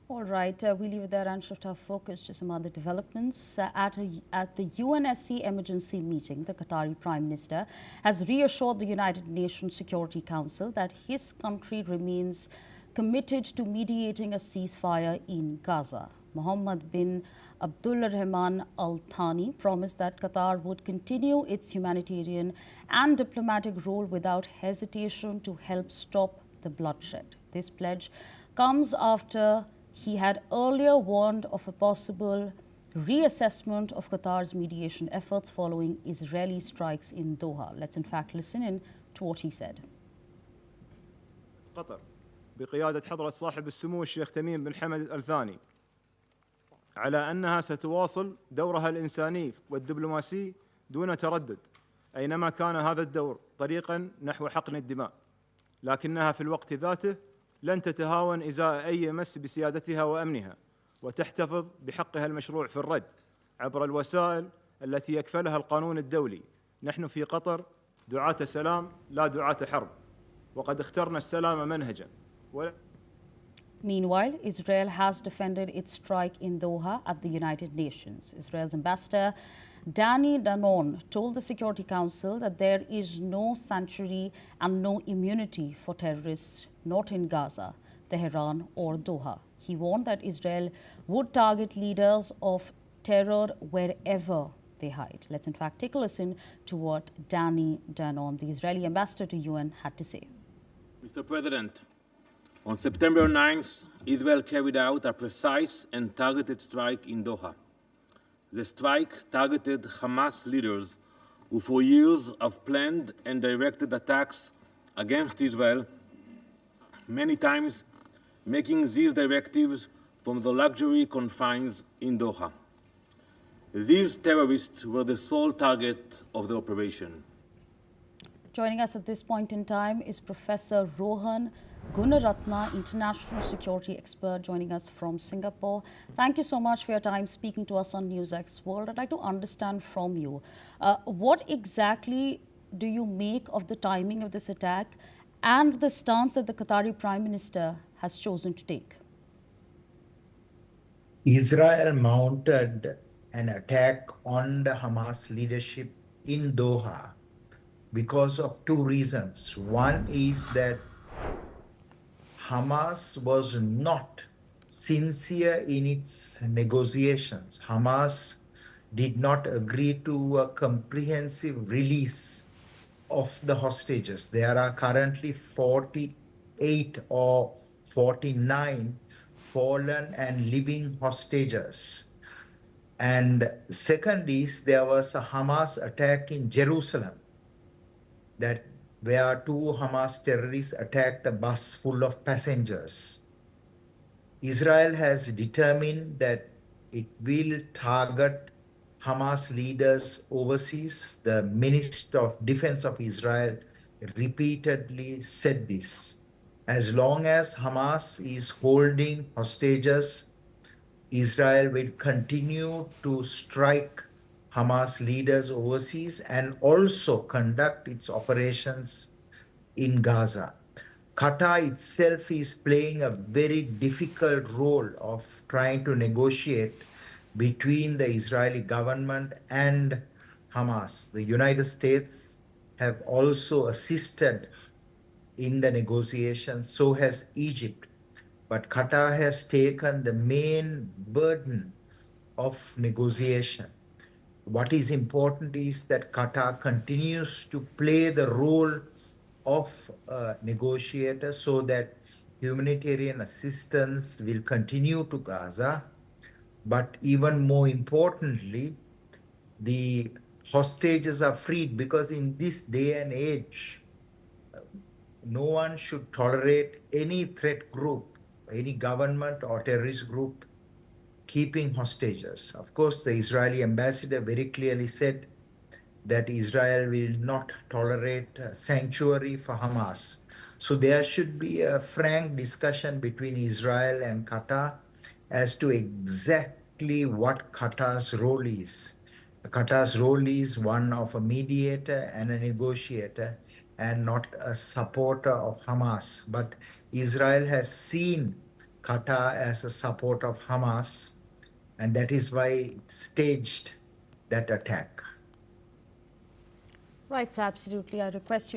All right, we leave it there and shift our focus to some other developments. At the UNSC emergency meeting, the Qatari Prime Minister has reassured the United Nations Security Council that his country remains committed to mediating a ceasefire in Gaza. Mohammed bin Abdullah Rahman Al-Thani promised that Qatar would continue its humanitarian and diplomatic role without hesitation to help stop the bloodshed. This pledge comes after he had earlier warned of a possible reassessment of Qatar's mediation efforts following Israeli strikes in Doha. Let's in fact listen in to what he said. قطر بقيادة حضرة صاحب السمو الشيخ تميم بن حمد الثاني على أنها ستواصل دورها الإنساني والدبلوماسي دون تردد أينما كان هذا الدور طريقا نحو حقن الدماء، لكنها في الوقت ذاته لن تتهاون إزاء أي مس بسيادتها وأمنها، وتحتفظ بحقها المشروع في الرد عبر الوسائل التي يكفلها القانون الدولي. نحن في قطر دعاة سلام لا دعاة حرب، وقد اخترنا السلام منهجا. Meanwhile, Israel has defended its strike in Doha at the United Nations. Israel's ambassador Danny Danon told the Security Council that there is no sanctuary and no immunity for terrorists, not in Gaza, Tehran or Doha. He warned that Israel would target leaders of terror wherever they hide. Let's in fact take a listen to what Danny Danon, the Israeli ambassador to UN, had to say. Mr. President, on September 9th, Israel carried out a precise and targeted strike in Doha. The strike targeted Hamas leaders who for years have planned and directed attacks against Israel, many times making these directives from the luxury confines in Doha. These terrorists were the sole target of the operation. Joining us at this point in time is Professor Rohan Gunaratna, international security expert, joining us from Singapore. Thank you so much for your time speaking to us on NewsX World. I'd like to understand from you, what exactly do you make of the timing of this attack and the stance that the Qatari Prime Minister has chosen to take? Israel mounted an attack on the Hamas leadership in Doha because of two reasons. One is that Hamas was not sincere in its negotiations. Hamas did not agree to a comprehensive release of the hostages. There are currently 48 or 49 fallen and living hostages. And second is there was a Hamas attack in Jerusalem where two Hamas terrorists attacked a bus full of passengers. Israel has determined that it will target Hamas leaders overseas. The Minister of Defense of Israel repeatedly said this. As long as Hamas is holding hostages, Israel will continue to strike Hamas leaders overseas and also conduct its operations in Gaza. Qatar itself is playing a very difficult role of trying to negotiate between the Israeli government and Hamas. The United States have also assisted in the negotiations, so has Egypt. But Qatar has taken the main burden of negotiation. What is important is that Qatar continues to play the role of a negotiator so that humanitarian assistance will continue to Gaza. But even more importantly, the hostages are freed, because in this day and age, no one should tolerate any threat group, any government or terrorist group keeping hostages. Of course, the Israeli ambassador very clearly said that Israel will not tolerate sanctuary for Hamas. So there should be a frank discussion between Israel and Qatar as to exactly what Qatar's role is. Qatar's role is one of a mediator and a negotiator and not a supporter of Hamas. But Israel has seen Qatar as a support of Hamas, and that is why it staged that attack. Right, so absolutely. I request you